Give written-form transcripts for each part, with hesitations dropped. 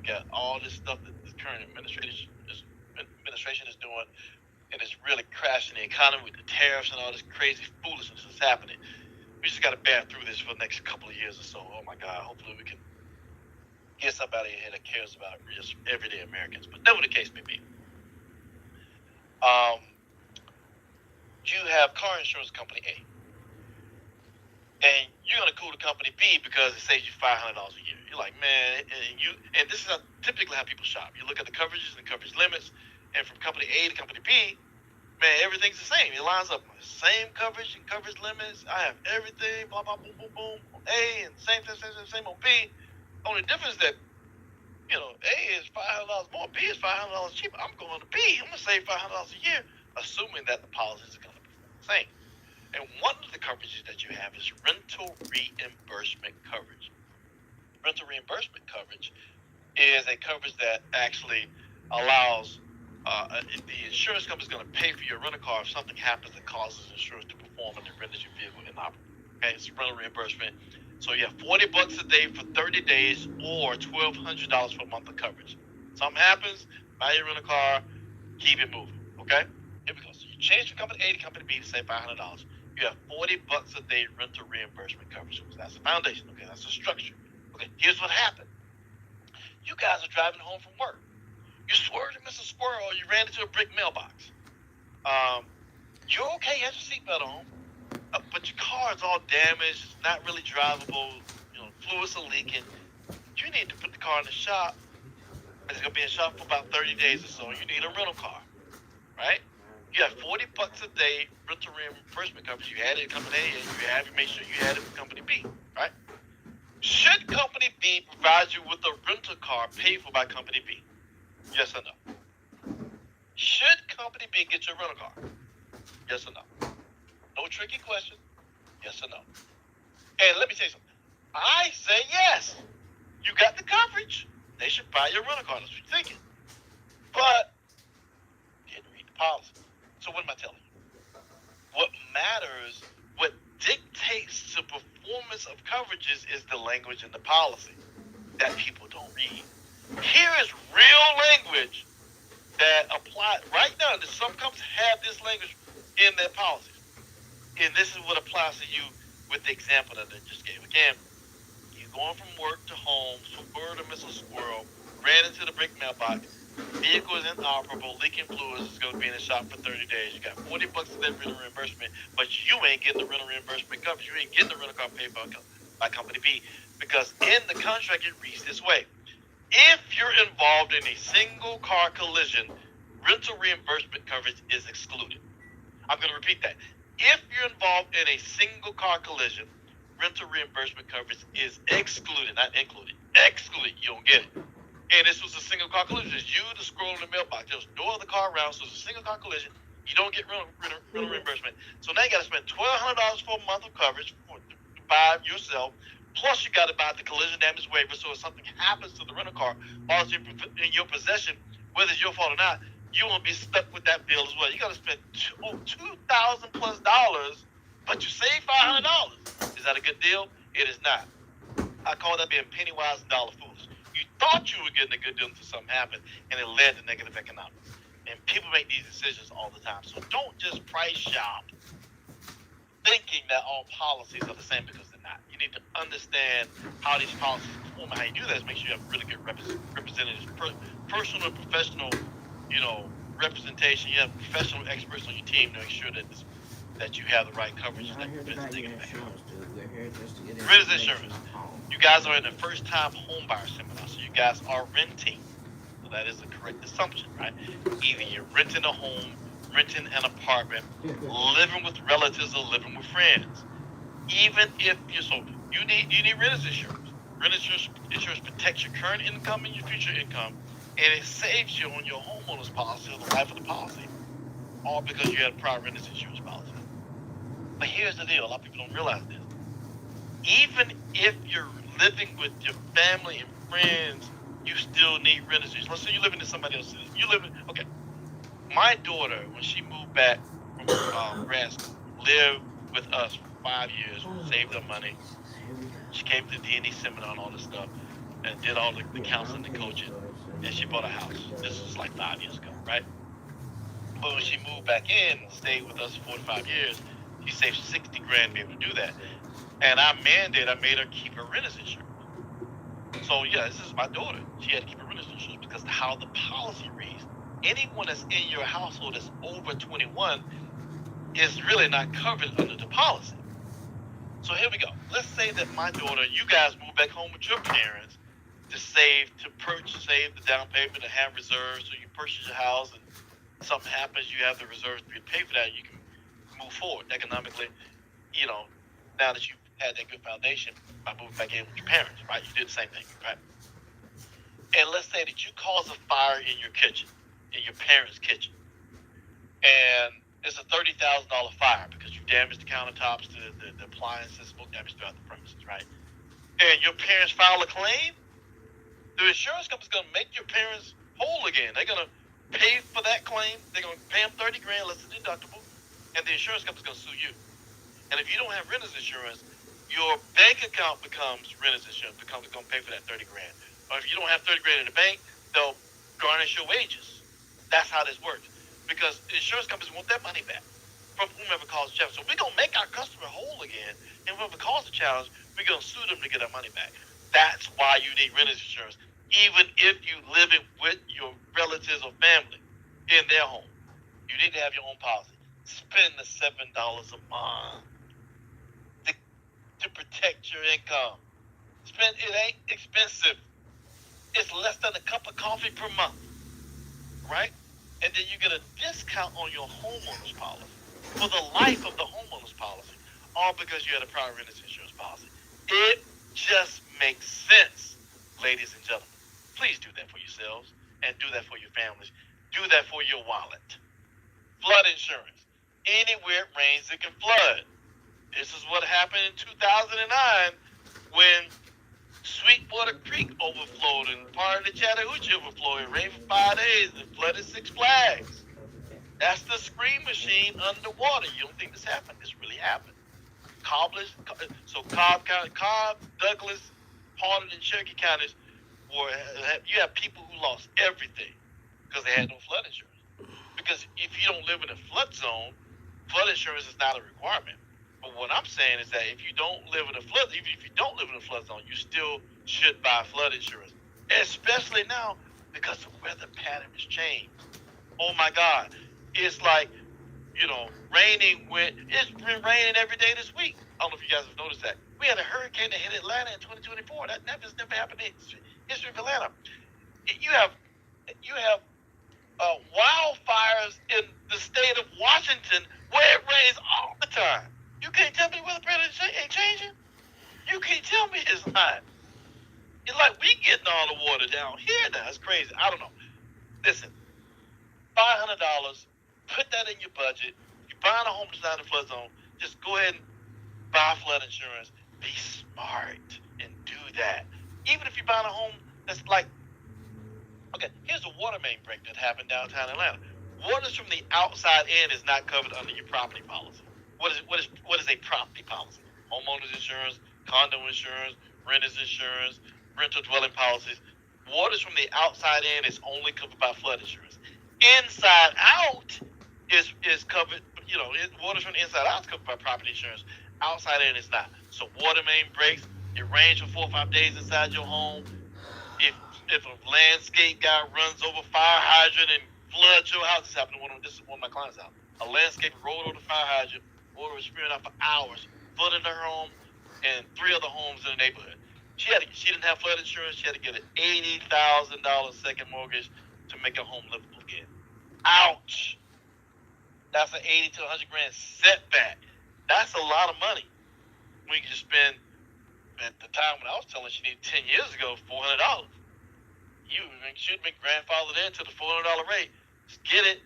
got all this stuff that the current administration is doing, and it's really crashing the economy with the tariffs and all this crazy foolishness that's happening. We just got to bear through this for the next couple of years or so. Oh my God! Hopefully we can get somebody here that cares about just everyday Americans. But whatever the case may be, um, you have car insurance company A, and you're gonna call the company B because it saves you $500 a year. You're like, man, and this is typically how people shop. You look at the coverages and coverage limits, and from company A to company B, man, everything's the same. It lines up. Same coverage and coverage limits. I have everything. Blah blah boom boom boom. On A and same on B. Only difference that A is $500 more. B is $500 cheaper. I'm going to B. I'm gonna save $500 a year, assuming that the policies are gonna be the same. And one of the coverages that you have is rental reimbursement coverage. Rental reimbursement coverage is a coverage that actually allows the insurance company is going to pay for your rental car if something happens that causes insurance to perform and it renders your vehicle inoperable. Okay, it's rental reimbursement. So you have $40 a day for 30 days or $1,200 for a month of coverage. Something happens, buy your rental car, keep it moving. Okay, here we go. So you change from company A to company B to say $500. You have $40 a day rental reimbursement coverage. So that's the foundation. Okay, that's the structure. Okay, here's what happened. You guys are driving home from work. You swerved and missed a squirrel, or you ran into a brick mailbox. You're okay, you have your seatbelt on, but your car is all damaged, it's not really drivable, fluids are leaking. You need to put the car in the shop. It's going to be in the shop for about 30 days or so. You need a rental car, right? You have $40 a day rental reimbursement coverage. You had it at company A, and you have to make sure you had it with company B, right? Should company B provide you with a rental car paid for by company B? Yes or no? Should company B get your rental car? Yes or no? No tricky question. Yes or no? And let me tell you something. I say yes. You got the coverage. They should buy your rental car. That's what you're thinking. But you didn't read the policy. So what am I telling you? What matters, what dictates the performance of coverages is the language in the policy that people don't read. Here is real language that applies right now. Some companies have this language in their policies. And this is what applies to you with the example that I just gave. Again, you're going from work to home, swerved or missed a squirrel, ran into the brick mailbox, vehicle is inoperable, leaking fluids, is going to be in the shop for 30 days. You got $40 of that rental reimbursement, but you ain't getting the rental reimbursement coverage. You ain't getting the rental car paid by company B, because in the contract it reads this way. If you're involved in a single car collision, rental reimbursement coverage is excluded. I'm going to repeat that. If you're involved in a single car collision, rental reimbursement coverage is excluded, not included. Excluded. You don't get it. And this was a single car collision. It's you, the squirrel in the mailbox. There's no other car around, so it's a single car collision. You don't get rental reimbursement. So now you got to spend $1,200 for a month of coverage to buy yourself. Plus, you got to buy the collision damage waiver, so if something happens to the rental car while it's in your possession, whether it's your fault or not, you won't be stuck with that bill as well. You got to spend $2,000 plus, but you save $500. Is that a good deal? It is not. I call that being penny wise and dollar foolish. You thought you were getting a good deal until something happened, and it led to negative economics. And people make these decisions all the time. So don't just price shop thinking that all policies are the same, because they're not. You need to understand how these policies perform, and how you do that is make sure you have really good representatives, personal and professional, representation. You have professional experts on your team to make sure that you have the right coverage. I heard about your insurance, dude. We're here just to get Renters insurance. You guys are in the first time homebuyer seminar, so you guys are renting. So that is the correct assumption, right? Either you're renting a home, renting an apartment, living with relatives, or living with friends. Even if you need renters insurance. Renters insurance protects your current income and your future income, and it saves you on your homeowner's policy or the life of the policy, all because you had a prior renters insurance policy. But here's the deal: a lot of people don't realize this. Even if you're living with your family and friends, you still need renters insurance. Let's say you're living in somebody else's. Okay. My daughter, when she moved back from grad school, lived with us for 5 years, saved her money. She came to the D&D seminar and all this stuff. and did all the counseling and coaching, and she bought a house. This was like 5 years ago, right? But when she moved back in and stayed with us 4 to 5 years, she saved 60 grand to be able to do that. And I made her keep her renter's insurance. So yeah, this is my daughter. She had to keep her renter's insurance because how the policy reads, anyone that's in your household that's over 21 is really not covered under the policy. So here we go. Let's say that my daughter, you guys move back home with your parents to save the down payment and have reserves so you purchase your house and something happens, you have the reserves to pay for that, you can move forward economically, you know, now that you've had that good foundation by moving back in with your parents, right? You did the same thing, right? And let's say that you cause a fire in your kitchen, in your parents' kitchen, and it's a $30,000 fire because you damaged the countertops, the appliances, smoke damage throughout the premises, right? And your parents file a claim, the insurance company's going to make your parents whole again. They're going to pay for that claim. They're going to pay them 30 grand less than deductible, and the insurance company's going to sue you. And if you don't have renter's insurance, your bank account becomes renter's insurance, going to pay for that 30 grand. Or if you don't have 30 grand in the bank, they'll garnish your wages. That's how this works. Because the insurance companies want their money back from whomever caused the challenge. So we're going to make our customer whole again, and whoever caused the challenge, we're going to sue them to get our money back. That's why you need renter's insurance, even if you live with your relatives or family in their home. You need to have your own policy. Spend the $7 a month to protect your income. It ain't expensive. It's less than a cup of coffee per month, right? And then you get a discount on your homeowner's policy for the life of the homeowner's policy, all because you had a prior renter's insurance policy. It just makes sense, ladies and gentlemen. Please do that for yourselves and do that for your families. Do that for your wallet. Flood insurance. Anywhere it rains, it can flood. This is what happened in 2009 when Sweetwater Creek overflowed and part of the Chattahoochee overflowed. It rained for 5 days and flooded Six Flags. That's the scream machine underwater. You don't think this happened? This really happened. Cobb, Douglas, Hardin, and Cherokee counties you have people who lost everything because they had no flood insurance. Because if you don't live in a flood zone, flood insurance is not a requirement. But what I'm saying is that if you don't live in a flood, even if you don't live in a flood zone, you still should buy flood insurance, especially now because the weather pattern has changed. Oh my God, it's like raining it's been raining every day this week. I don't know if you guys have noticed that. We had a hurricane that hit Atlanta in 2024. That never happened in history of Atlanta. You have wildfires in the state of Washington where it rains all the time. You can't tell me weather pattern ain't changing. You can't tell me it's not. It's like we getting all the water down here now. It's crazy. I don't know. Listen, $500. Put that in your budget. If you're buying a home that's not in a flood zone, just go ahead and buy flood insurance. Be smart and do that. Even if you're buying a home that's like, okay, here's a water main break that happened downtown Atlanta. Waters from the outside in is not covered under your property policy. What is a property policy? Homeowners insurance, condo insurance, renters insurance, rental dwelling policies. Waters from the outside in is only covered by flood insurance. Inside out is covered. Waters from the inside out is covered by property insurance. Outside in is not. So water main breaks. It rains for 4 or 5 days inside your home. If a landscape guy runs over fire hydrant and floods your house, this happened to this is one of my clients' house. A landscaper rolled over the fire hydrant, water was spewing out for hours, flooded her home and 3 other homes in the neighborhood. She didn't have flood insurance. She had to get an $80,000 second mortgage to make her home livable again. Ouch! That's an 80 to 100 grand setback. That's a lot of money. We can just spend at the time when I was telling she needed 10 years ago, $400. You should be grandfathered into the $400 rate. Just get it.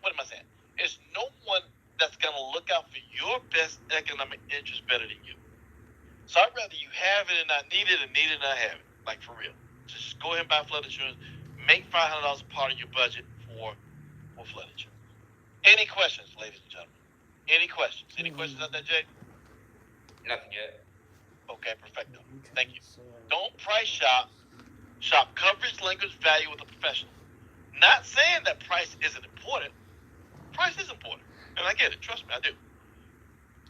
What am I saying? There's no one that's going to look out for your best economic interest better than you. So I'd rather you have it and not need it, and need it and not have it. Like, for real. Just go ahead and buy flood insurance. Make $500 a part of your budget for flood insurance. Any questions, ladies and gentlemen? Any questions? Any questions out there, Jay? Nothing yet. Okay, perfecto. Thank you. Don't price shop. Shop coverage, language, value with a professional. Not saying that price isn't important. Price is important. And I get it. Trust me, I do.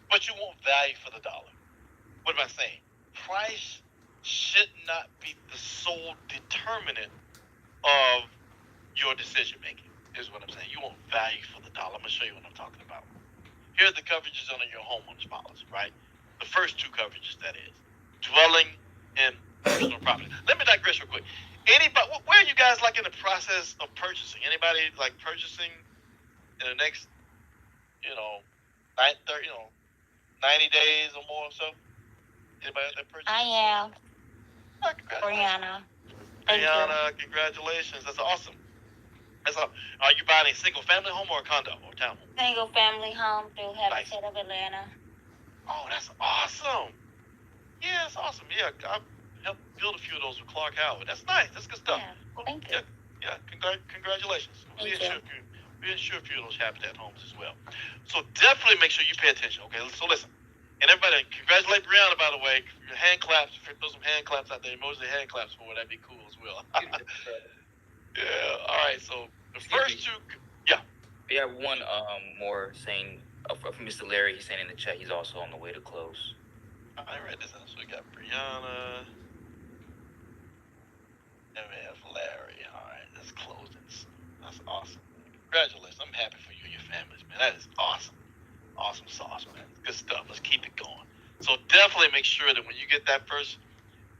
But you want value for the dollar. What am I saying? Price should not be the sole determinant of your decision making, is what I'm saying. You want value for the dollar. I'm going to show you what I'm talking about. Here's the coverages under your homeowner's policy, right? The first two coverages, that is. Dwelling and personal property. Let me digress real quick. Anybody, where are you guys like in the process of purchasing? Anybody like purchasing in the next, 90 days or more or so? Anybody out there purchasing? I am. Oh, congratulations. Brianna. Brianna, congratulations. That's awesome. Are you buying a single family home or a condo or townhome? Single family home through Nice. Habitat of Atlanta. Oh, that's awesome. Yeah, that's awesome. Yeah, I helped build a few of those with Clark Howard. That's nice. That's good stuff. Yeah, thank you. Yeah. Congratulations. We insure a few of those Habitat homes as well. So definitely make sure you pay attention. Okay, so listen. And everybody, congratulate Brianna, by the way. Hand claps. Throw some hand claps out there. Emoji hand claps for her. That'd be cool as well. Yeah. All right. So the first two. Yeah. We have one more saying from Mr. Larry. He's saying in the chat he's also on the way to close. I read this out. So we got Brianna. And we have Larry. All right. Let's close this. That's awesome. Congratulations. I'm happy for you and your families, man. That is awesome. Awesome sauce, man. Good stuff. Let's keep it going. So definitely make sure that when you get that first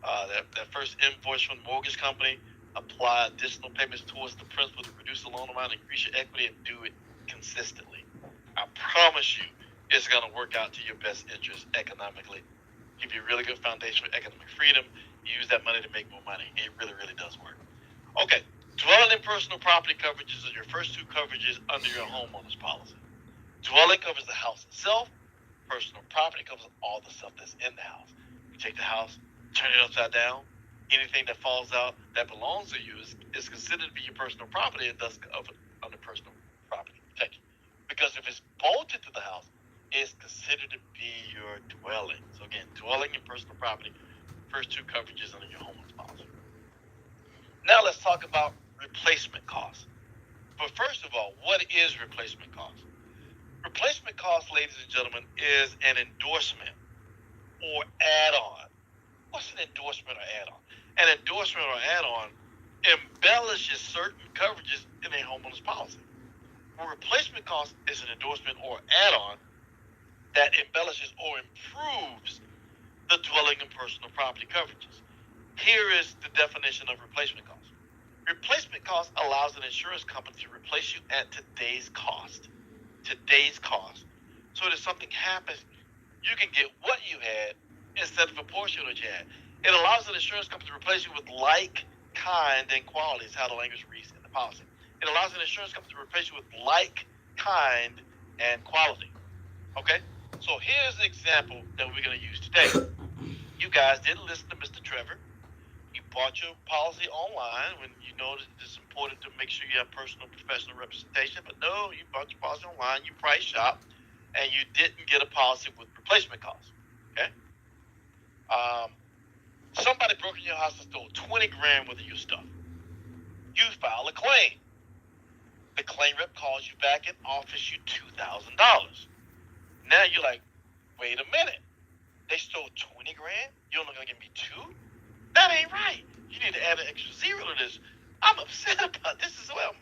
that first invoice from the mortgage company, apply additional payments towards the principal to reduce the loan amount, increase your equity, and do it consistently. I promise you, it's going to work out to your best interest economically. Give you a really good foundation for economic freedom. Use that money to make more money. It really, really does work. Okay, dwelling and personal property coverages are your first two coverages under your homeowner's policy. Dwelling covers the house itself. Personal property covers all the stuff that's in the house. You take the house, turn it upside down. Anything that falls out that belongs to you is considered to be your personal property and thus covered under personal property protection. Because if it's bolted to the house, it's considered to be your dwelling. So again, dwelling and personal property, first two coverages under your homeowner's policy. Now let's talk about replacement costs. But first of all, what is replacement cost? Replacement cost, ladies and gentlemen, is an endorsement or add-on. What's an endorsement or add-on? An endorsement or add-on embellishes certain coverages in a homeowner's policy. A replacement cost is an endorsement or add-on that embellishes or improves the dwelling and personal property coverages. Here is the definition of replacement cost. Replacement cost allows an insurance company to replace you at today's cost. Today's cost. So that if something happens, you can get what you had instead of a portion of what you had. It allows an insurance company to replace you with like, kind, and quality is how the language reads in the policy. It allows an insurance company to replace you with like, kind, and quality. Okay? So here's the example that we're going to use today. You guys didn't listen to Mr. Trevor. You bought your policy online when you know that it's important to make sure you have personal professional representation, but no, you bought your policy online, you price shop, and you didn't get a policy with replacement costs. Okay? Somebody broke in your house and stole 20 grand worth of your stuff. You file a claim. The claim rep calls you back and offers you $2,000. Now you're like, wait a minute. They stole 20 grand? You're only going to give me two? That ain't right. You need to add an extra zero to this. I'm upset about this as well.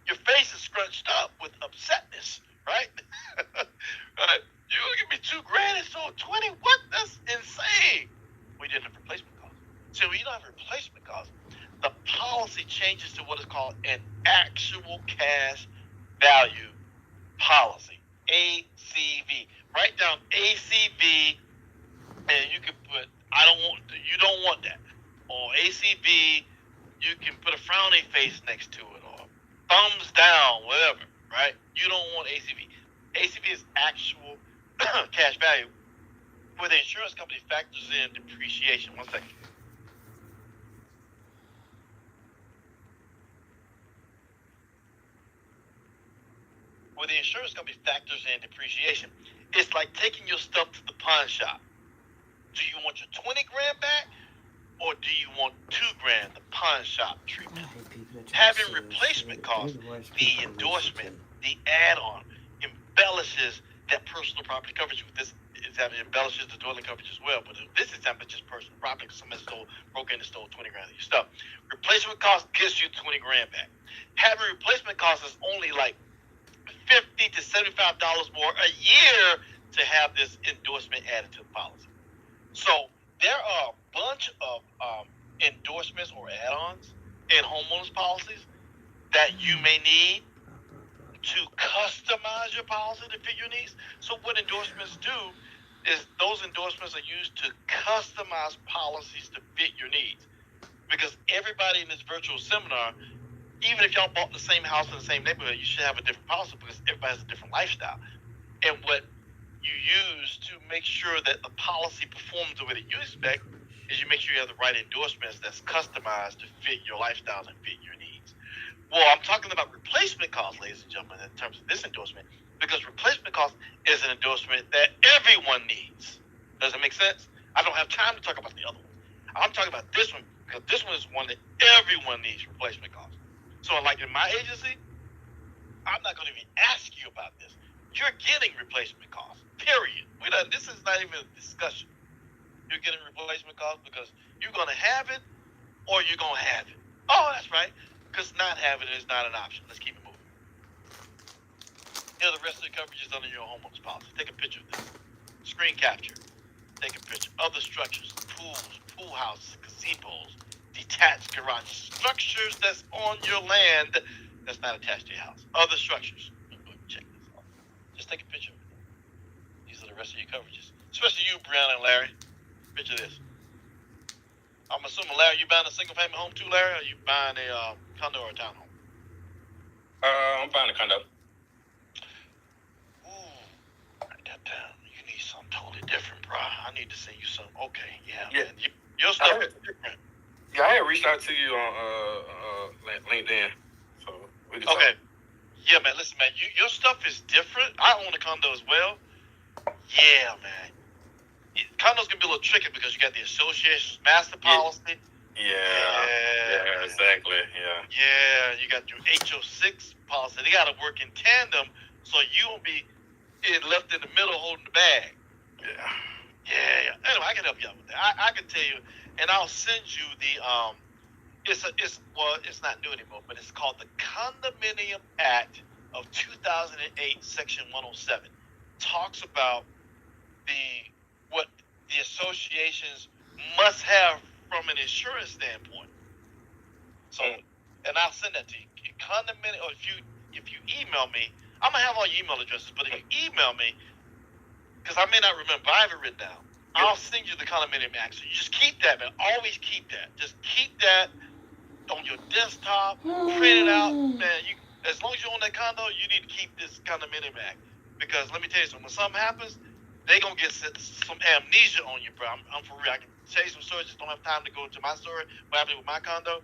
Your face is scrunched up with upsetness, right? Right. You're going to give me 2 grand and stole 20? What? That's insane. We didn't have replacement costs. So when you don't have replacement costs, the policy changes to what is called an actual cash value policy, ACV. Write down ACV, and you can put you don't want that, or ACV. You can put a frowny face next to it, or thumbs down, whatever. Right? You don't want ACV. ACV is actual cash value, where the insurance company factors in depreciation. 1 second. Where the insurance company factors in depreciation. It's like taking your stuff to the pawn shop. Do you want your 20 grand back, or do you want 2 grand, the pawn shop I treatment? hate people that try to Having sell replacement shit. costs, They're the worst the people to listen endorsement, to. the add-on embellishes that personal property coverage. With this, it embellishes the dwelling coverage as well. But in this example, it's just personal property. Somebody broke in and stole 20 grand of your stuff. Replacement cost gets you 20 grand back. Having replacement costs is only like $50 to $75 more a year to have this endorsement added to the policy. So there are a bunch of endorsements or add-ons in homeowners policies that you may need to customize your policy to fit your needs. So what endorsements do is those endorsements are used to customize policies to fit your needs. Because everybody in this virtual seminar, even if y'all bought the same house in the same neighborhood, you should have a different policy because everybody has a different lifestyle. And what you use to make sure that the policy performs the way that you expect is you make sure you have the right endorsements that's customized to fit your lifestyle and fit your needs. Well, I'm talking about replacement costs, ladies and gentlemen, in terms of this endorsement, because replacement cost is an endorsement that everyone needs. Does it make sense? I don't have time to talk about the other ones. I'm talking about this one because this one is one that everyone needs replacement costs. So, like in my agency, I'm not going to even ask you about this. You're getting replacement costs, period. This is not even a discussion. You're getting replacement costs because you're going to have it or you're going to have it. Oh, that's right, because not having it is not an option. Let's keep it moving. Here are the rest of the coverages under your homeowner's policy. Take a picture of this. Screen capture. Take a picture. Other structures, pools, pool houses, gazebos, detached garage structures that's on your land that's not attached to your house. Other structures. Check this out. Just take a picture of it. These are the rest of your coverages. Especially you, Brianna and Larry. Picture this. I'm assuming, Larry, you buying a single family home too, Larry, or you buying a condo or a townhome? I'm buying a condo. Ooh, write that down. You need something totally different, bro. I need to send you some. Okay, yeah. Yeah. Man. Your stuff is different. Yeah, I had reached out to you on LinkedIn, so we can talk. Okay. Yeah, man. Listen, man. Your stuff is different. I own a condo as well. Yeah, man. Condos can be a little tricky because you got the association's master policy. Yeah, exactly. Yeah, you got your HO6 policy. They got to work in tandem so you won't be left in the middle holding the bag. Yeah. Anyway, I can help you out with that. I can tell you, and I'll send you the it's not new anymore, but it's called the Condominium Act of 2008, Section 107. Talks about what the associations must have from an insurance standpoint. So, and I'll send that to you. Condominium, or if you email me, I'm gonna have all your email addresses. But if you email me, because I may not remember, I have it written down. I'll send you the Condominium Act. So you just keep that, man. Always keep that. Just keep that on your desktop. Print it out, man. As long as you own that condo, you need to keep this Condominium Act. Because let me tell you something. When something happens, they gonna get some amnesia on you, bro. I'm for real. I can tell you some stories. Just don't have time to go into my story. What happened with my condo?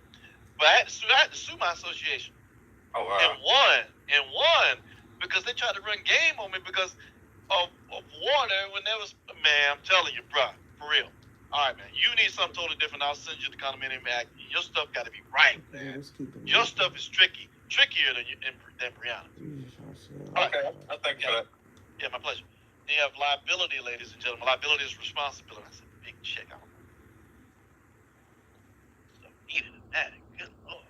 But I had to sue my association. Oh wow. And won because they tried to run game on me because of water when there was. Man, I'm telling you, bro, for real. All right, man. You need something totally different. I'll send you the Condominium Act. Your stuff got to be right, man. Your stuff is trickier than Brianna. Okay, I thank you for that. Yeah, my pleasure. Then you have liability, ladies and gentlemen. Liability is responsibility. That's a big check. I don't know. So needed that. Good Lord.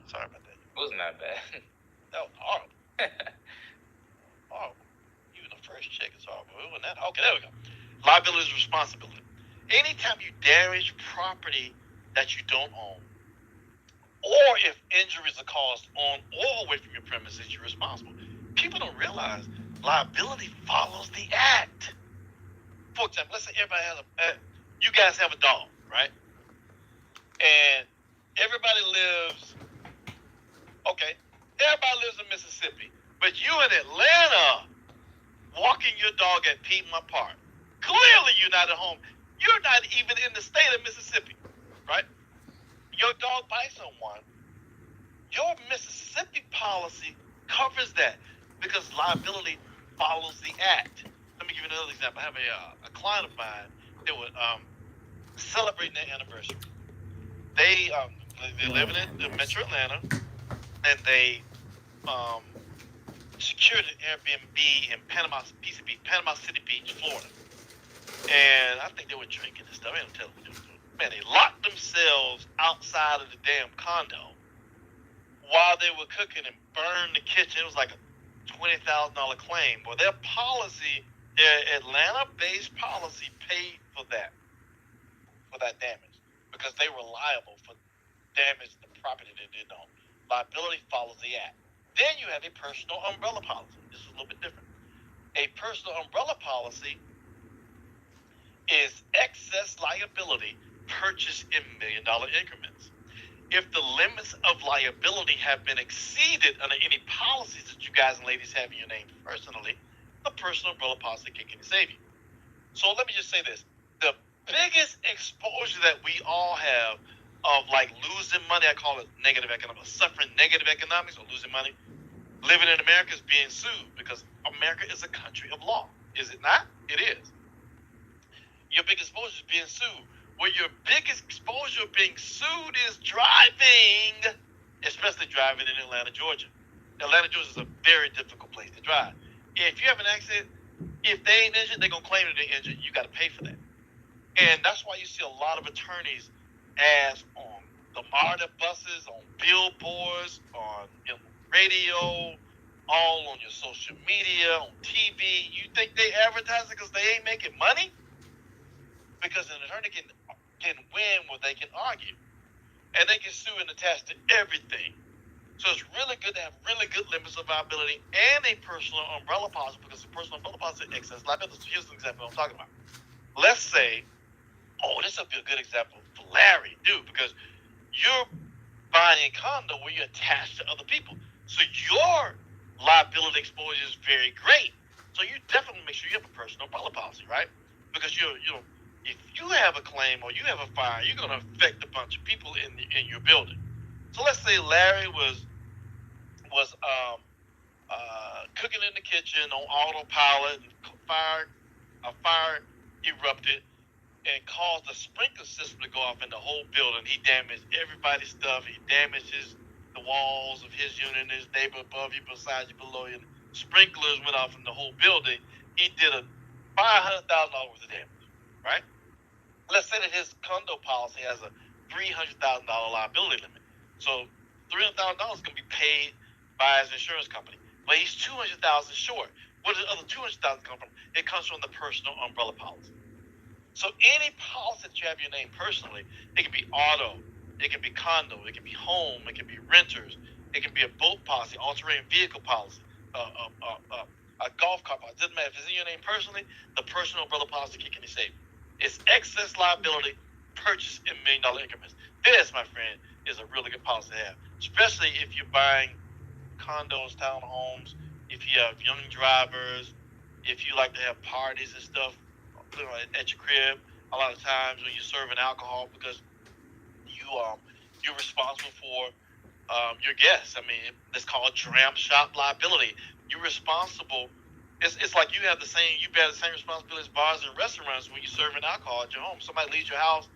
Sorry about that. It wasn't that bad. That was horrible. Horrible. Even the first check is horrible. It wasn't that. Okay, there we go. Liability is responsibility. Anytime you damage property that you don't own, or if injuries are caused on or away from your premises, you're responsible. People don't realize liability follows the act. For example, let's say everybody has you guys have a dog, right? And everybody lives in Mississippi, but you in Atlanta walking your dog at Piedmont Park. Clearly you're not at home. You're not even in the state of Mississippi, right? Your dog bites someone. Your Mississippi policy covers that because liability follows the act. Let me give you you another example. I have a client of mine that would celebrating their anniversary. They live in Metro Atlanta, and they secured an Airbnb in Panama City Beach, Florida. And I think they were drinking and stuff. I don't tell them what they were doing. Man, they locked themselves outside of the damn condo while they were cooking and burned the kitchen. It was like a $20,000 claim. Well, their policy, their Atlanta-based policy, paid for that damage because they were liable for damage to the property they didn't own. Liability follows the act. Then you have a personal umbrella policy. This is a little bit different. A personal umbrella policy is excess liability purchased in $1 million increments. If the limits of liability have been exceeded under any policies that you guys and ladies have in your name personally, the personal umbrella policy can save you. So let me just say this. The biggest exposure that we all have of like losing money, I call it negative economics, suffering negative economics or losing money, living in America is being sued because America is a country of law. Is it not? It is. Your biggest exposure is being sued. Where your biggest exposure of being sued is driving, especially driving in Atlanta, Georgia. Atlanta, Georgia is a very difficult place to drive. If you have an accident, if they ain't injured, they're going to claim that they're injured. You got to pay for that. And that's why you see a lot of attorneys as on the MARTA buses, on billboards, on radio, all on your social media, on TV. You think they advertise it because they ain't making money? Because an attorney can win where they can argue. And they can sue and attach to everything. So it's really good to have really good limits of liability and a personal umbrella policy because the personal umbrella policy is excess liability. So here's an example I'm talking about. Let's say, this would be a good example for Larry, dude, because you're buying a condo where you're attached to other people. So your liability exposure is very great. So you definitely make sure you have a personal umbrella policy, right? Because if you have a claim or you have a fire, you're going to affect a bunch of people in your building. So let's say Larry was cooking in the kitchen on autopilot, and a fire erupted and caused the sprinkler system to go off in the whole building. He damaged everybody's stuff. He damages the walls of his unit, his neighbor above you, beside you, below you. Sprinklers went off in the whole building. He did a $500,000 worth of damage, right? Let's say that his condo policy has a $300,000 liability limit. So $300,000 can be paid by his insurance company, but he's $200,000 short. Where does the other $200,000 come from? It comes from the personal umbrella policy. So any policy that you have your name personally, it can be auto, it can be condo, it can be home, it can be renters, it can be a boat policy, all-terrain vehicle policy, a golf cart policy. Doesn't matter if it's in your name personally. The personal umbrella policy can save you. It's excess liability purchased in $1 million increments. This, my friend, is a really good policy to have, especially if you're buying condos, townhomes, if you have young drivers, if you like to have parties and stuff at your crib. A lot of times when you're serving alcohol, because you're responsible for your guests. I mean, it's called dram shop liability. You're responsible. It's like you bear the same responsibility as bars and restaurants when you're serving alcohol at your home. Somebody leaves your house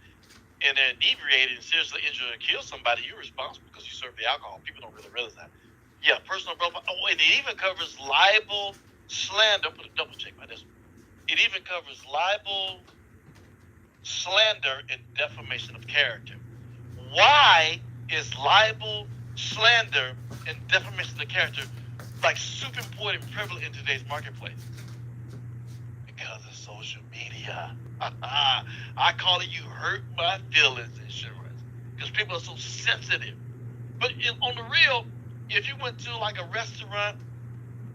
and they're inebriated and seriously injured or kill somebody, you're responsible because you serve the alcohol. People don't really realize that. Yeah, personal umbrella. And it even covers libel, slander. Put a double check by this one. It even covers libel, slander, and defamation of character. Why is libel, slander, and defamation of character like super important and prevalent in today's marketplace? Because of social media. I call it you hurt my feelings insurance. Because people are so sensitive. But on the real, if you went to like a restaurant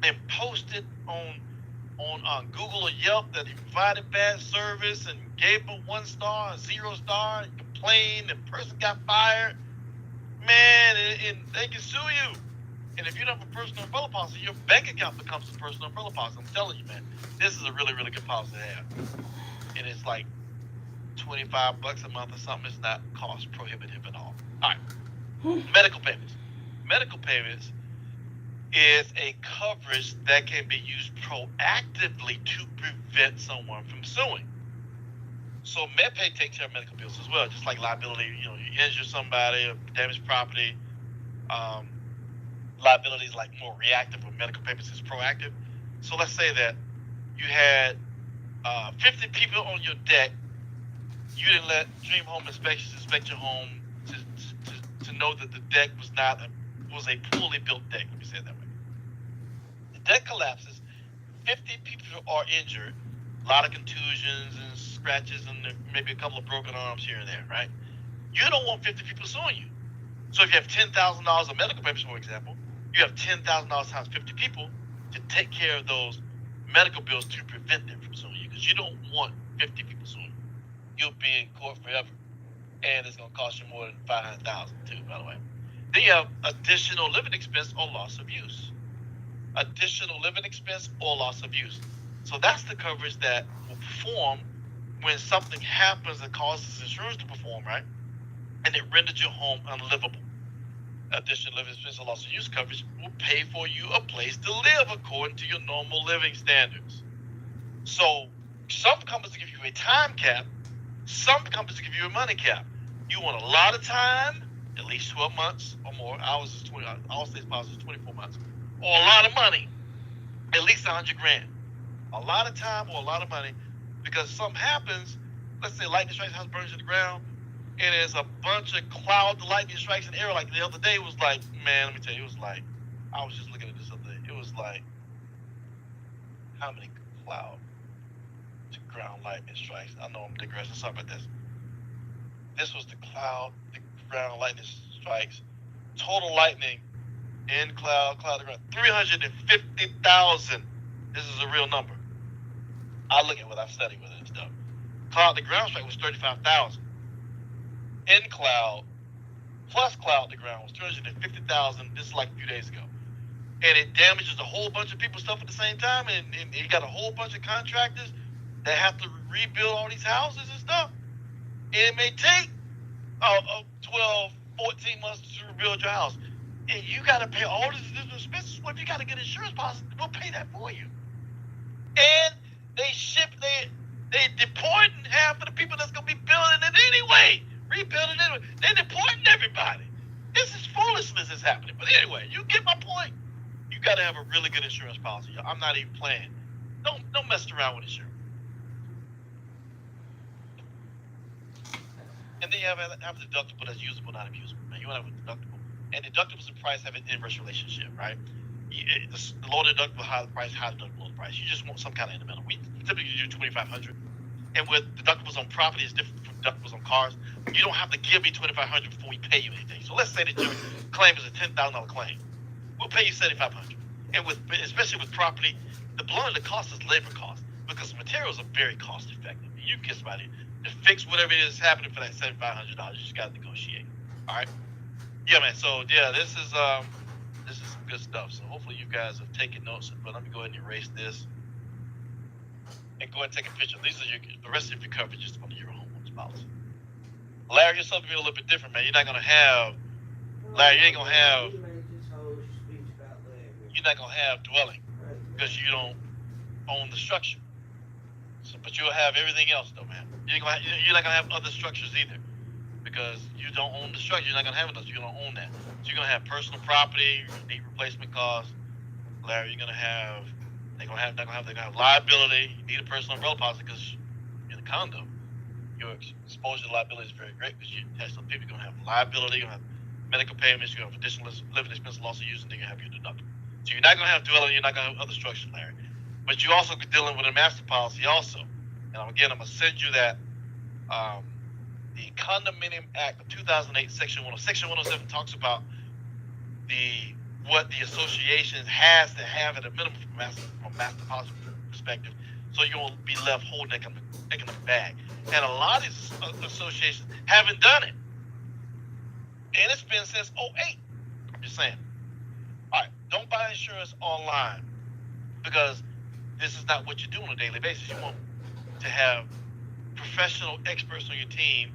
and posted on Google or Yelp that he provided bad service and gave them 1 star, 0 star, and complained, and the person got fired, man, and they can sue you. And if you don't have a personal umbrella policy, your bank account becomes a personal umbrella policy. I'm telling you, man, this is a really, really good policy to have. And it's like $25 a month or something. It's not cost prohibitive at all. All right. Medical payments. Medical payments is a coverage that can be used proactively to prevent someone from suing. So MedPay takes care of medical bills as well, just like liability. You injure somebody, or damage property. Um, Liability is like more reactive, where medical payments is proactive. So let's say that you had 50 people on your deck. You didn't let Dream Home Inspections inspect your home to know that the deck was a poorly built deck. Let me say it that way. The deck collapses. 50 people are injured. A lot of contusions and scratches, and maybe a couple of broken arms here and there. Right? You don't want 50 people suing you. So if you have $10,000 of medical payments, for example, you have $10,000 times 50 people to take care of those medical bills to prevent them from suing you, because you don't want 50 people suing you. You'll be in court forever, and it's going to cost you more than $500,000 too, by the way. Then you have additional living expense or loss of use. Additional living expense or loss of use. So that's the coverage that will perform when something happens that causes insurance to perform, right? And it rendered your home unlivable. Additional living expense or loss of use coverage will pay for you a place to live according to your normal living standards. So some companies give you a time cap, some companies give you a money cap. You want a lot of time, at least 12 months or more. Ours is 20. All states policy is 24 months, or a lot of money, at least $100,000. A lot of time or a lot of money, because something happens. Let's say lightning strikes, house burns to the ground, and there's a bunch of cloud, the lightning strikes in the air. Like the other day, it was like, man, let me tell you, it was like, I was just looking at this other day. It was like, how many cloud to ground lightning strikes? I know I'm digressing. Sorry about this. This was the cloud, the ground lightning strikes. Total lightning in cloud to ground, 350,000. This is a real number. I look at what I've studied with it and stuff. Cloud to ground strike was 35,000. In cloud plus cloud to ground was 350,000. This is like a few days ago, and it damages a whole bunch of people's stuff at the same time. And you got a whole bunch of contractors that have to rebuild all these houses and stuff. And it may take 12, 14 months to rebuild your house, and you got to pay all these additional expenses. Well, if you got to get insurance policy, we'll pay that for you. And they deporting half of the people that's gonna be building it anyway. Rebuilding it. They're deporting everybody. This is foolishness that's happening. But anyway, you get my point. You got to have a really good insurance policy. I'm not even playing. Don't mess around with insurance. And then you have a deductible that's usable, not abusable. Man, you want to have a deductible. And deductibles and price have an inverse relationship, right? The low deductible, high price, high deductible price. You just want some kind of in the middle. We typically do $2,500. And with deductibles on property, it's different from deductibles on cars. You don't have to give me $2,500 before we pay you anything. So let's say that your claim is a $10,000 claim. We'll pay you $7,500. And especially with property, the blunt of the cost is labor cost, because materials are very cost effective. You can get somebody to fix whatever it is happening for that $7,500. You just got to negotiate. All right. Yeah, man. So yeah, this is some good stuff. So hopefully you guys have taken notes. But let me go ahead and erase this. And go ahead and take a picture. These are the rest of your coverage is under your homeowner's policy. Larry, you're something a little bit different, man. You're not gonna have Larry. You ain't gonna have. You're not gonna have dwelling because you don't own the structure. So, but you'll have everything else, though, man. You're not gonna have other structures either because you don't own the structure. You're not gonna have it. You don't own that. So you're gonna have personal property, need replacement costs. Larry, you're gonna have. They're gonna have liability. You need a personal umbrella policy because in a condo, your exposure to liability is very great because you have some people. You're gonna have liability. You're gonna have medical payments. You're gonna have additional living expense, loss of use, and then you have your deductible. So you're not gonna have dwelling. You're not gonna have other structures, Larry. But you also be dealing with a master policy also. And again, I'm gonna send you that. The Condominium Act of 2008, Section 107 talks about what the association has to have at a minimum from a master policy perspective, so you won't be left holding the bag. And a lot of these associations haven't done it, and it's been since '08. I'm just saying. All right, don't buy insurance online because this is not what you do on a daily basis. You want to have professional experts on your team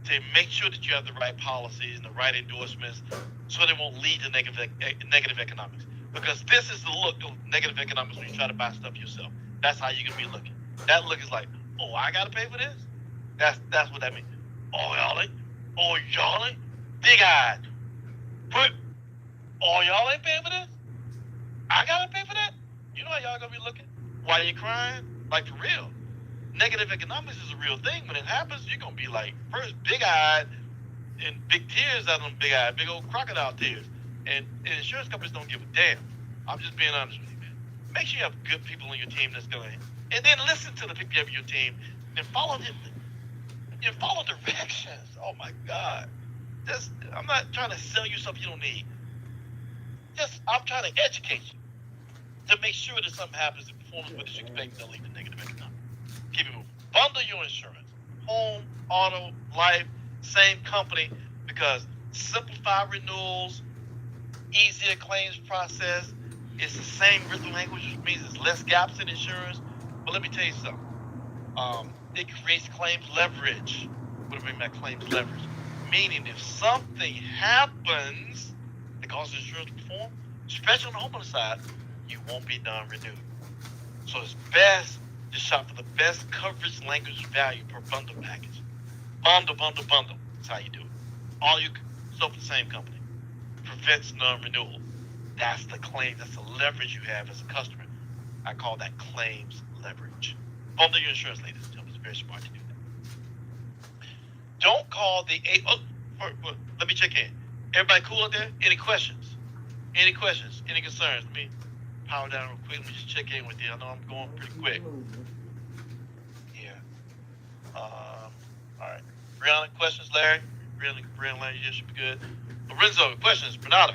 to make sure that you have the right policies and the right endorsements so they won't lead to negative economics. Because this is the look of negative economics when you try to buy stuff yourself. That's how you're gonna be looking. That look is like, oh, I gotta pay for this? That's what that means. Oh y'all ain't big-eyed. But y'all ain't paying for this? I gotta pay for that? You know how y'all gonna be looking? Why you crying? Like, for real. Negative economics is a real thing. When it happens, you're gonna be like, first big-eyed and big tears out of them big-eyed, big old crocodile tears. And insurance companies don't give a damn. I'm just being honest with you, man. Make sure you have good people on your team that's gonna, and then listen to the people you have on your team and follow directions. Oh my God. I'm not trying to sell you something you don't need. I'm trying to educate you to make sure that something happens and performance what you expect to lead to negative economics. Keep it moving. Bundle your insurance. Home, auto, life, same company, because simplified renewals, easier claims process, it's the same written language, which means there's less gaps in insurance. But let me tell you something. It creates claims leverage. What do we mean by claims leverage? Meaning if something happens that causes insurance to perform, especially on the homeowner side, you won't be non-renewed. So it's best to shop for the best coverage, language, value per bundle package. Bundle. That's how you do it. All you sell for the same company. Prevents non-renewal. That's the claim. That's the leverage you have as a customer. I call that claims leverage. Bundle your insurance, ladies and gentlemen. It's very smart to do that. Don't call the let me check in. Everybody cool out there? Any questions? Any concerns? Let me power down real quick. Let me just check in with you. I know I'm going pretty quick. Yeah. All right. Brianna, questions? Larry? Brianna, you should be good. Lorenzo, questions? Bernardo?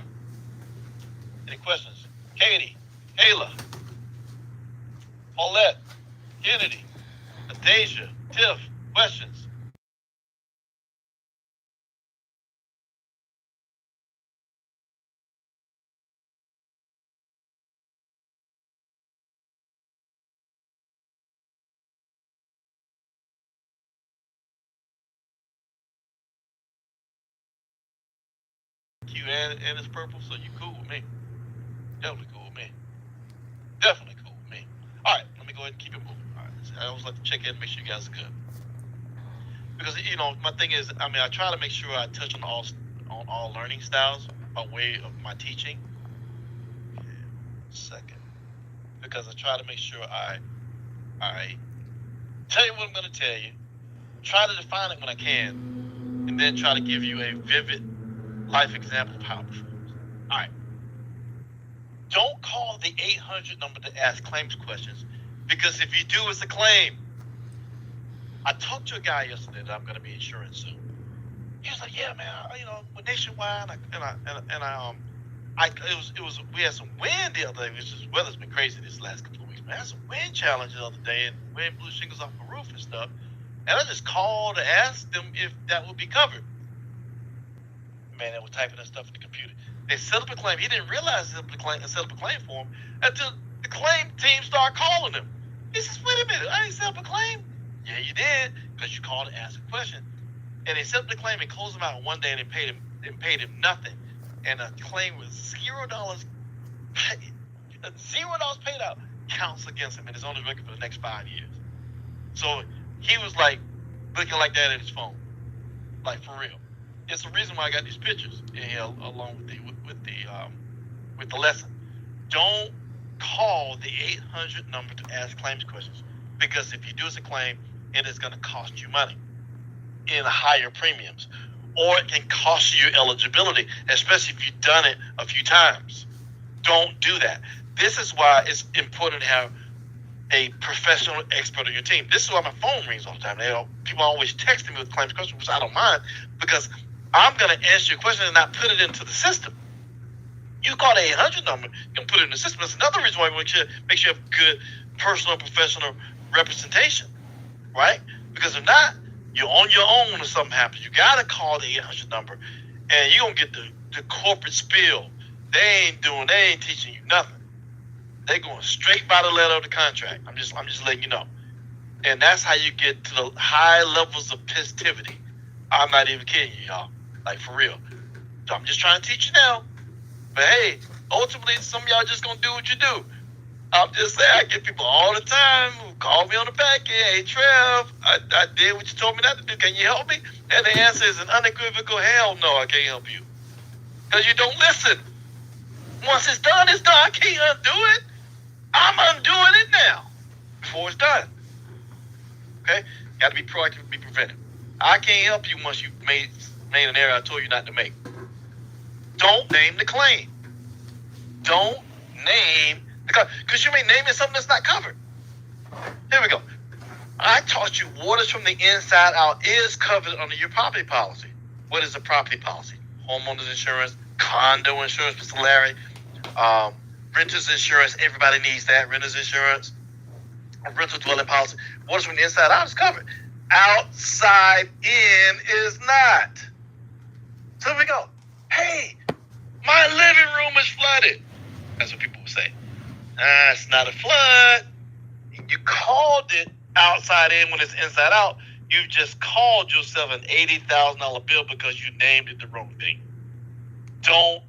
Any questions? Katie? Ayla? Paulette? Kennedy? Adasia? Tiff? Questions? Q and it's purple, so you cool with me. Definitely cool with me. All right, let me go ahead and keep it moving. All right, I always like to check in and make sure you guys are good. Because, my thing is, I try to make sure I touch on all learning styles by way of my teaching. Okay, second. Because I try to make sure I tell you what I'm going to tell you, try to define it when I can, and then try to give you a vivid life example of how it performs. All right. Don't call the 800 number to ask claims questions, because if you do, it's a claim. I talked to a guy yesterday that I'm going to be insuring soon. He was like, "Yeah, man, we're nationwide, we had some wind the other day, which is weather's been crazy this last couple of weeks. Man, I had some wind challenge the other day, and wind blew shingles off the roof and stuff. And I just called to ask them if that would be covered. Man, they were typing that stuff in the computer. They set up a claim. He didn't realize they set up a claim for him until the claim team started calling him. He says, "Wait a minute, I didn't set up a claim." "Yeah, you did, because you called to ask a question." And they set up the claim and closed him out one day, and they paid him nothing. And the claim was $0. $0 paid out counts against him, and it's on his record for the next 5 years. So he was like looking like that at his phone, like for real. It's the reason why I got these pictures in here along with the lesson. Don't call the 800 number to ask claims questions, because if you do as a claim, it is going to cost you money in higher premiums, or it can cost you your eligibility, especially if you've done it a few times. Don't do that. This is why it's important to have a professional expert on your team. This is why my phone rings all the time. People are always texting me with claims questions, which I don't mind, because I'm going to answer your question and not put it into the system. You call the 800 number, you can put it in the system. That's another reason why we make sure you have good personal, professional representation, right? Because if not, you're on your own when something happens. You got to call the 800 number, and you're going to get the corporate spill. They ain't teaching you nothing. They're going straight by the letter of the contract. I'm just letting you know. And that's how you get to the high levels of positivity. I'm not even kidding you, y'all. Like, for real. So I'm just trying to teach you now. But hey, Ultimately, some of y'all just gonna do what you do. I'm just saying, I get people all the time who call me on the back end. Hey, Trev, I did what you told me not to do. Can you help me? And the answer is an unequivocal hell no, I can't help you. Because you don't listen. Once it's done, it's done. I can't undo it. I'm undoing it now before it's done. Okay? Got to be proactive, be preventive. I can't help you once you've made an error I told you not to make. Don't name the claim. Don't name the claim. Because you may name it something that's not covered. Here we go. I taught you waters from the inside out is covered under your property policy. What is a property policy? Homeowners insurance, condo insurance, Mr. Larry, renters insurance. Everybody needs that. Renters insurance, rental dwelling policy. Waters from the inside out is covered. Outside in is not. So here we go. Hey, my living room is flooded. That's what people would say. It's not a flood. You called it outside in when it's inside out. You just called yourself an $80,000 bill because you named it the wrong thing. Don't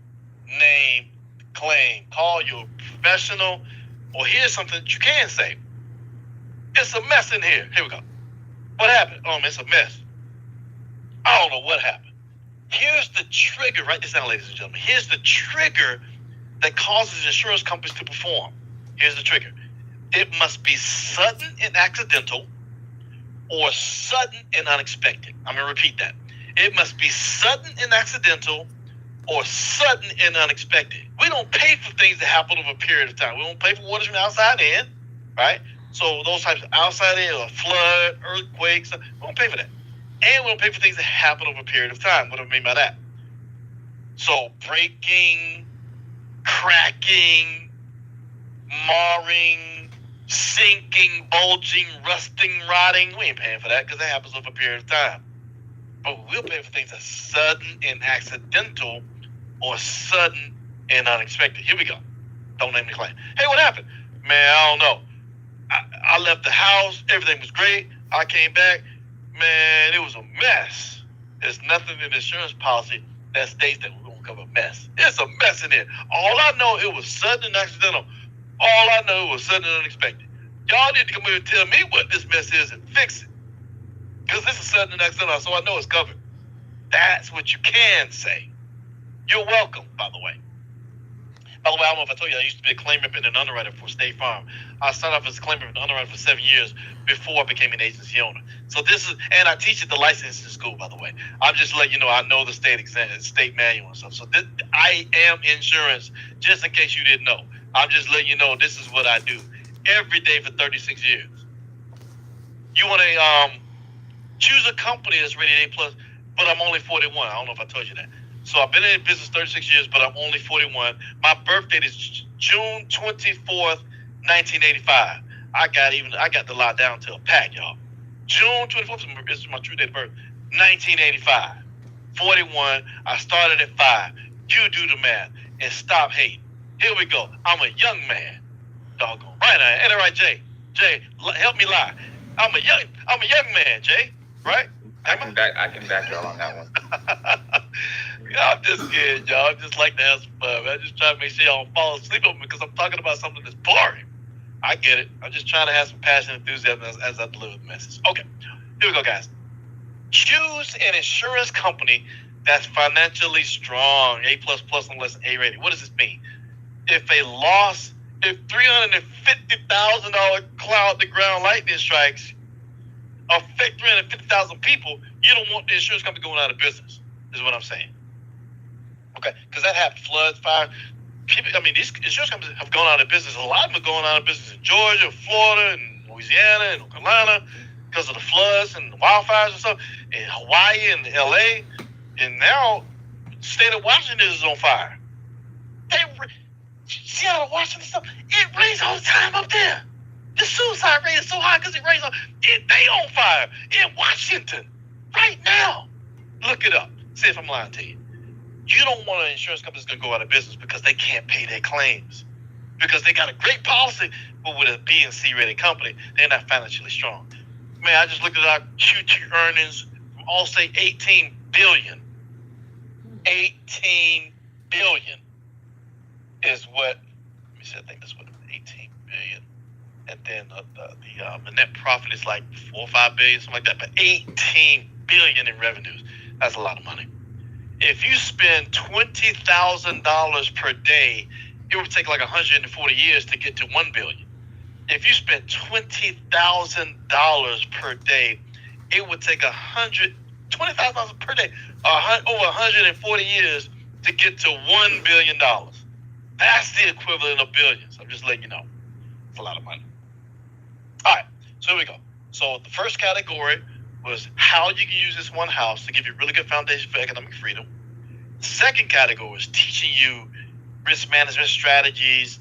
name the claim. Call your professional. Or here's something that you can say. It's a mess in here. Here we go. What happened? Oh, it's a mess. I don't know what happened. Here's the trigger. Write this down, ladies and gentlemen. Here's the trigger that causes insurance companies to perform. Here's the trigger. It must be sudden and accidental or sudden and unexpected. I'm going to repeat that. It must be sudden and accidental or sudden and unexpected. We don't pay for things that happen over a period of time. We don't pay for waters from the outside in, right? So those types of outside in or flood, earthquakes, we don't pay for that. And we don't pay for things that happen over a period of time. What do I mean by that? So breaking, cracking, marring, sinking, bulging, rusting, rotting. We ain't paying for that because that happens over a period of time. But we'll pay for things that's sudden and accidental or sudden and unexpected. Here we go. Don't name the claim. Hey, what happened? Man, I don't know. I left the house. Everything was great. I came back. Man, it was a mess. There's nothing in the insurance policy that states that we're going to cover a mess. It's a mess in here. All I know, it was sudden and accidental. All I know was sudden and unexpected. Y'all need to come here and tell me what this mess is and fix it. Because this is sudden and accidental, so I know it's covered. That's what you can say. You're welcome, by the way. By the way, I don't know if I told you, I used to be a claim rep and an underwriter for State Farm. I started off as a claim rep and underwriter for 7 years before I became an agency owner. So this is, and I teach at the licensing school, by the way. I'm just letting you know I know the state manual and stuff. So I am insurance, just in case you didn't know. I'm just letting you know this is what I do every day for 36 years. You want to choose a company that's rated A+, but I'm only 41. I don't know if I told you that. So I've been in business 36 years, but I'm only 41. My birth date is June 24th, 1985. I got the lot down to a pack, y'all. June 24th is my true date of birth. 1985. 41. I started at 5. You do the math and stop hating. Here we go. I'm a young man. Doggone right. Ain't that right, Jay? Jay, help me lie. I'm a young man, Jay. Right? I can back y'all on that one. I'm just kidding, y'all. I just like to have some fun. I just try to make sure y'all don't fall asleep on me because I'm talking about something that's boring. I get it. I'm just trying to have some passion and enthusiasm as I deliver the message. Okay, here we go, guys. Choose an insurance company that's financially strong, A++ unless A rated. What does this mean? If $350,000 cloud to ground lightning strikes affect 350,000 people, you don't want the insurance company going out of business, is what I'm saying. Okay, because that happened. Floods, fire. People, these insurance companies have gone out of business. A lot of them are going out of business in Georgia, Florida, and Louisiana, and North Carolina because of the floods and the wildfires and stuff. In Hawaii and LA. And now, the state of Washington is on fire. Seattle, Washington, stuff. It rains all the time up there. The suicide rate is so high because it rains. They on fire in Washington right now. Look it up. See if I'm lying to you. You don't want an insurance company that's going to go out of business because they can't pay their claims. Because they got a great policy, but with a B and C rated company, they're not financially strong. Man, I just looked at our Q2 earnings from Allstate, $18 billion. $18 billion. is what, let me see, I think that's what, 18 billion. And then the net profit is like 4 or 5 billion, something like that. But 18 billion in revenues, that's a lot of money. If you spend $20,000 per day, it would take like 140 years to get to 1 billion. If you spent $20,000 per day, it would take $20,000 per day, over 140 years to get to $1 billion. That's the equivalent of billions. I'm just letting you know. It's a lot of money. All right, so here we go. So the first category was how you can use this one house to give you a really good foundation for economic freedom. The second category was teaching you risk management strategies,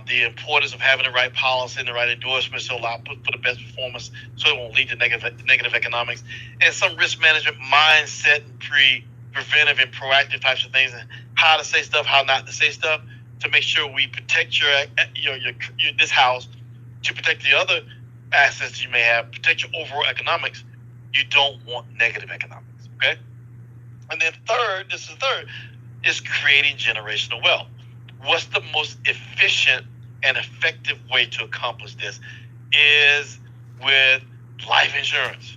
the importance of having the right policy and the right endorsements to allow for the best performance so it won't lead to negative economics, and some risk management mindset and preventive and proactive types of things, and how to say stuff, how not to say stuff, to make sure we protect your this house, to protect the other assets you may have, protect your overall economics. You don't want negative economics, okay? And then third, is creating generational wealth. What's the most efficient and effective way to accomplish this is with life insurance.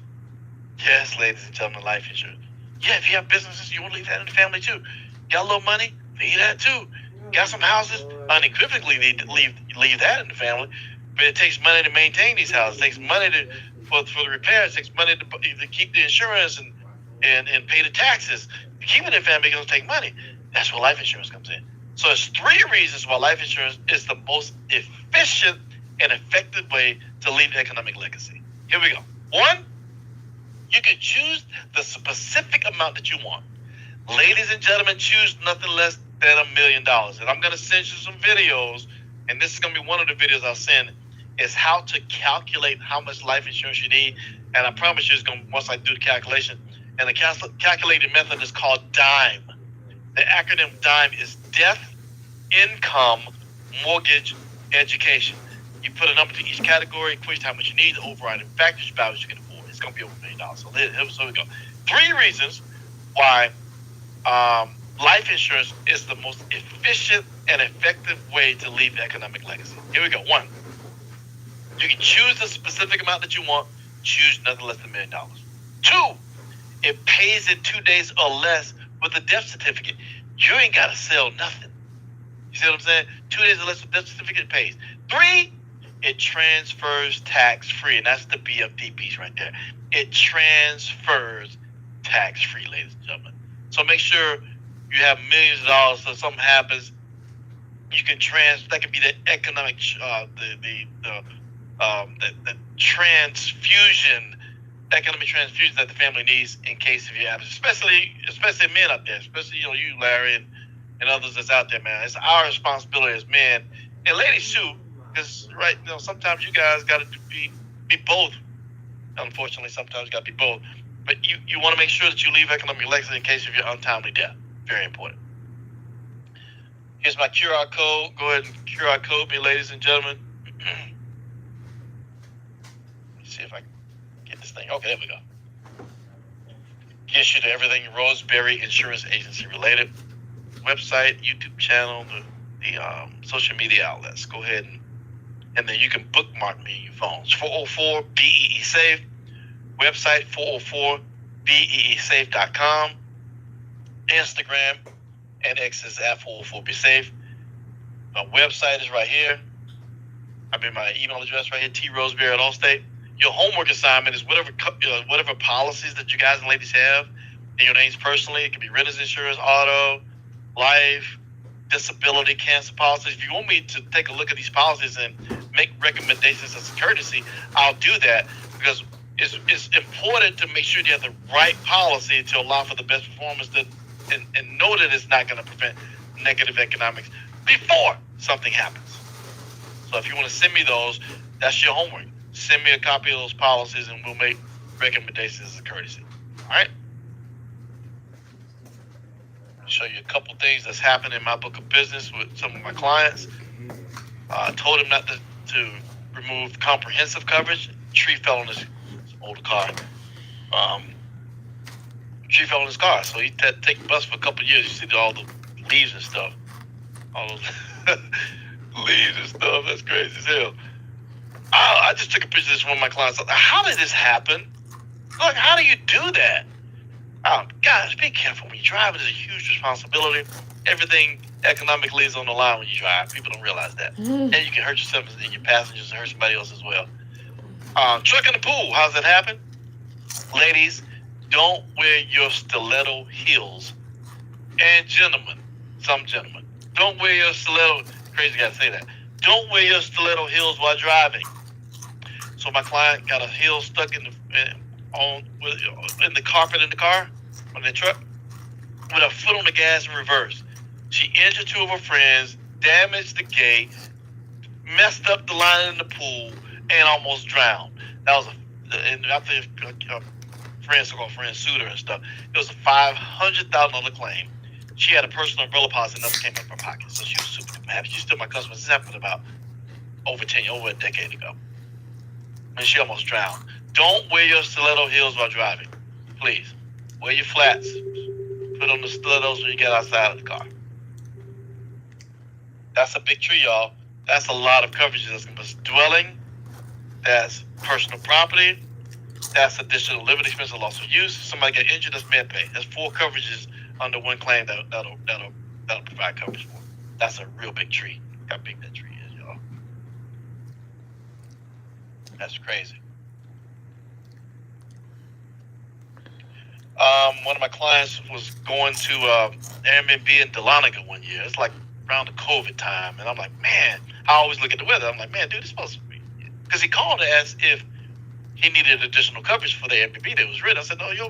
Yes, ladies and gentlemen, life insurance. Yeah, if you have businesses, you want to leave that in the family too. Got a little money, leave that too. Got some houses, unequivocally leave that in the family. But it takes money to maintain these houses. It takes money for the repairs. It takes money to keep the insurance and pay the taxes. Keeping it in the family is going to take money. That's where life insurance comes in. So there's 3 reasons why life insurance is the most efficient and effective way to leave an economic legacy. Here we go. 1, you can choose the specific amount that you want. Ladies and gentlemen, choose nothing less than $1 million. And I'm going to send you some videos, and this is going to be one of the videos I'll send, is how to calculate how much life insurance you need. And I promise you it's going to, once I do the calculation, and the calculated method is called DIME. The acronym DIME is Death, Income, Mortgage, Education. You put a number to each category, equation how much you need, the overriding factors, values you can afford. It's going to be over $1 million. So here we go. 3 reasons why life insurance is the most efficient and effective way to leave the economic legacy. Here we go. 1, you can choose the specific amount that you want. Choose nothing less than $1 million. 2, it pays in 2 days or less with a death certificate. You ain't got to sell nothing. You see what I'm saying? 2 days or less with death certificate pays. 3, it transfers tax-free. And that's the BFD piece right there. It transfers tax-free, ladies and gentlemen. So make sure you have millions of dollars so something happens. You can that could be the economic, the transfusion, economic transfusion that the family needs in case of your absence, especially men out there, especially you, Larry, and others that's out there, man. It's our responsibility as men and ladies too, because sometimes you guys got to be both. Unfortunately, sometimes you got to be both. But you want to make sure that you leave economic legacy in case of your untimely death. Very important. Here's my QR code. Go ahead and QR code me, ladies and gentlemen. Let's see if I can get this thing. Okay, there we go. Gets you to everything Roseberry Insurance Agency related. Website, YouTube channel, the social media outlets. Go ahead and then you can bookmark me in your phones. 404 BEE Safe. Website 404beesafe.com. Instagram and X is at 404besafe. My website is right here. My email address right here, troseberry@allstate. Your homework assignment is whatever policies that you guys and ladies have in your names personally. It can be renters insurance, auto, life, disability, cancer policies. If you want me to take a look at these policies and make recommendations as a courtesy, I'll do that, because it's important to make sure you have the right policy to allow for the best performance and know that it's not going to prevent negative economics before something happens. So if you want to send me those, that's your homework. Send me a copy of those policies and we'll make recommendations as a courtesy. All right? I'll show you a couple things that's happened in my book of business with some of my clients. I told him not to remove comprehensive coverage. Tree fell on his older car. Tree fell on his car, so he had to take the bus for a couple of years. You see all the leaves and stuff. All those leaves and stuff. That's crazy as hell. I just took a picture of this one of my clients. How did this happen? Like, how do you do that? Guys, be careful when you drive. It is a huge responsibility. Everything economically is on the line when you drive. People don't realize that. And you can hurt yourself and your passengers and hurt somebody else as well. Truck in the pool. How's that happen? Ladies, don't wear your stiletto heels. And gentlemen, some gentlemen, don't wear your stiletto. Crazy guy to say that. Don't wear your stiletto heels while driving. So my client got a heel stuck in the carpet in the car, on the truck, with her foot on the gas in reverse. She injured two of her friends, damaged the gate, messed up the line in the pool, and almost drowned. That was and after a so-called friend sued her and stuff, it was a $500,000 claim. She had a personal umbrella policy and nothing came out of her pocket, so she was super happy. She's still my customer. This happened about over a decade ago. And she almost drowned. Don't wear your stiletto heels while driving. Please. Wear your flats. Put on the stilettos when you get outside of the car. That's a big tree, y'all. That's a lot of coverages. That's dwelling. That's personal property. That's additional living expense and loss of use. If somebody get injured, that's med pay. That's 4 coverages under one claim that'll provide coverage for. That's a real big tree. How big that tree is, y'all. That's crazy. One of my clients was going to Airbnb in Dahlonega one year. It's like around the COVID time, and I'm like, man, I always look at the weather. I'm like, man, dude, it's supposed to be, because he called to ask if he needed additional coverage for the Airbnb that was written. I said, no, your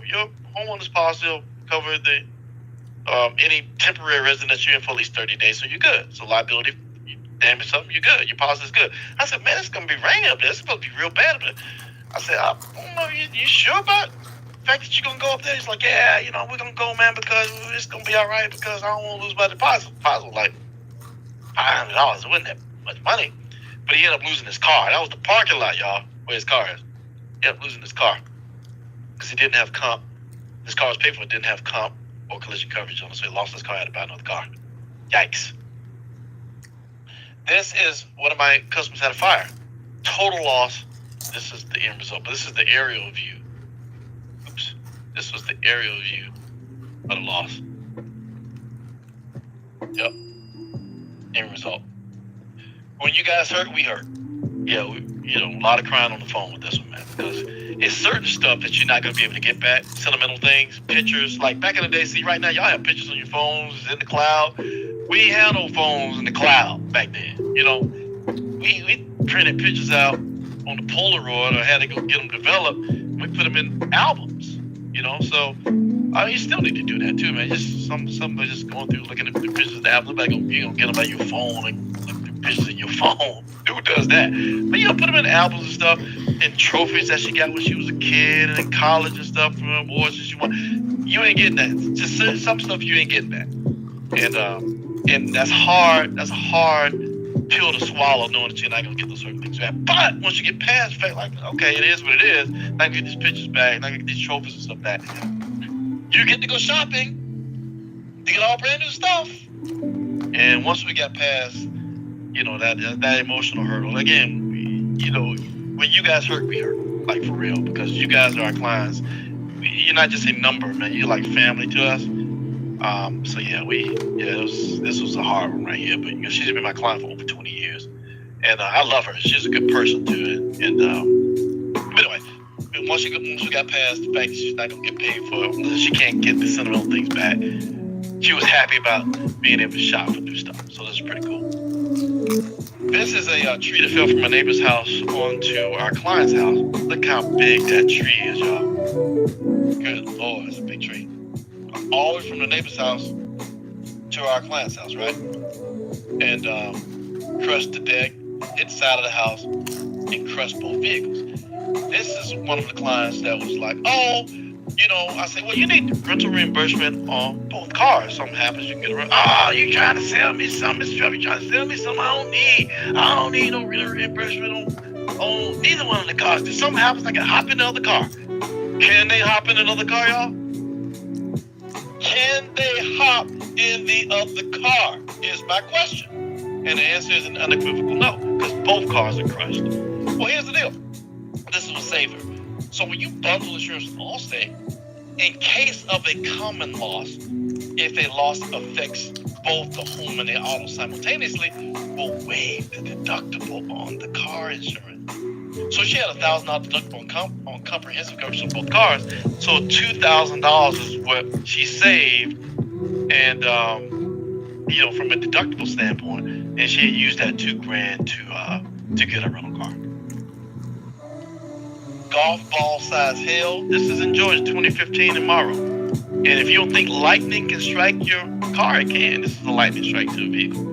homeowner's policy will cover the any temporary residence you're in for at least 30 days, so you're good. So liability, you damage something, you're good. Your policy is good. I said, man, it's going to be raining up there. It's supposed to be real bad. But I said, I don't know, you sure about the fact that you're going to go up there? He's like, yeah, we're going to go, man, because it's going to be all right, because I don't want to lose my deposit. The deposit was like $500. It wasn't that much money. But he ended up losing his car. That was the parking lot, y'all, where his car is. He ended up losing his car because he didn't have comp. His car was paid for, didn't have comp or collision coverage on it, so he lost his car, had to buy another car. Yikes. This is one of my customers had a fire. Total loss. This is the end result, but this is the aerial view. Oops. This was the aerial view of the loss. Yep. End result. When you guys hurt, we hurt. Yeah, a lot of crying on the phone with this one, man, because it's certain stuff that you're not going to be able to get back. Sentimental things, pictures. Like back in the day, see, right now, y'all have pictures on your phones in the cloud. We ain't had no phones in the cloud back then. We printed pictures out on the Polaroid or had to go get them developed. We put them in albums, So, you still need to do that too, man. Just somebody just going through looking at the pictures of the album. Like, you don't get them at your phone and look at the pictures in your phone. Who does that? But put them in albums and stuff, and trophies that she got when she was a kid and in college and stuff from awards that she won. You ain't getting that. Just some stuff you ain't getting back, and that's hard. That's a hard pill to swallow, knowing that you're not gonna get those certain things back. But once you get past the fact, like, okay, it is what it is. I can get these pictures back. I can get these trophies and stuff back. You get to go shopping to get all brand new stuff. And once we got past that emotional hurdle. Again, when you guys hurt, we hurt, like for real, because you guys are our clients. You're not just a number, man. You're like family to us. So yeah, this was a hard one right here, but she's been my client for over 20 years, and I love her. She's a good person too, and but anyway, once she got past the fact that she's not gonna get paid for it, she can't get the sentimental things back. She was happy about being able to shop for new stuff, so this is pretty cool. This is a tree that fell from my neighbor's house onto our client's house. Look how big that tree is, y'all. Good Lord, it's a big tree. Always from the neighbor's house to our client's house, right? And crushed the deck, hit the side of the house, and crushed both vehicles. This is one of the clients that was like, I said, well, you need rental reimbursement on both cars. Something happens, you can get a rental. Oh, you trying to sell me something, Mr. Trevor? You trying to sell me something I don't need no rental reimbursement on either one of the cars. If something happens, I can hop in the other car. Can they hop in another car, y'all? Can they hop in the other car is my question. And the answer is an unequivocal no, because both cars are crushed. Well, here's the deal. This is what saver. So when you bundle insurance with Allstate, in case of a common loss, if a loss affects both the home and the auto simultaneously, will waive the deductible on the car insurance. So she had $1,000 deductible on comprehensive coverage on both cars. So $2,000 is what she saved, and from a deductible standpoint, and she had used that $2,000 to get a rental car. Golf ball size hail. This is in Georgia, 2015 tomorrow. And if you don't think lightning can strike your car, it can. This is a lightning strike to a vehicle.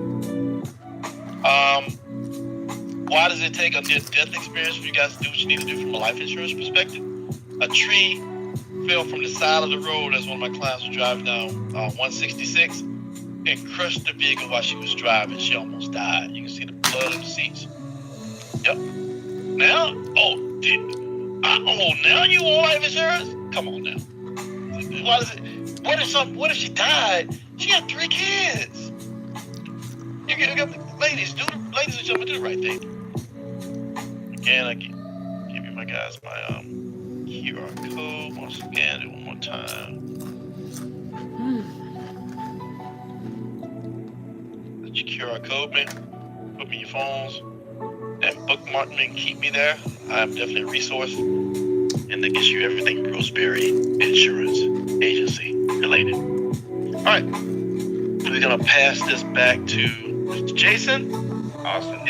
Why does it take a near-death experience for you guys to do what you need to do from a life insurance perspective? A tree fell from the side of the road as one of my clients was driving down 166 and crushed the vehicle while she was driving. She almost died. You can see the blood in the seats. Yep. Now you want life insurance? Come on now. What if she died? She had 3 kids. You got ladies and gentlemen, do the right thing. Again, I give you my guys my QR code once again. Do it one more time. That's your QR code, man. Put me in your phones and bookmark me and keep me there. I'm definitely a resource, and that gets you everything Roseberry Insurance Agency related. All right, we're gonna pass this back to Mr. Jason. Awesome.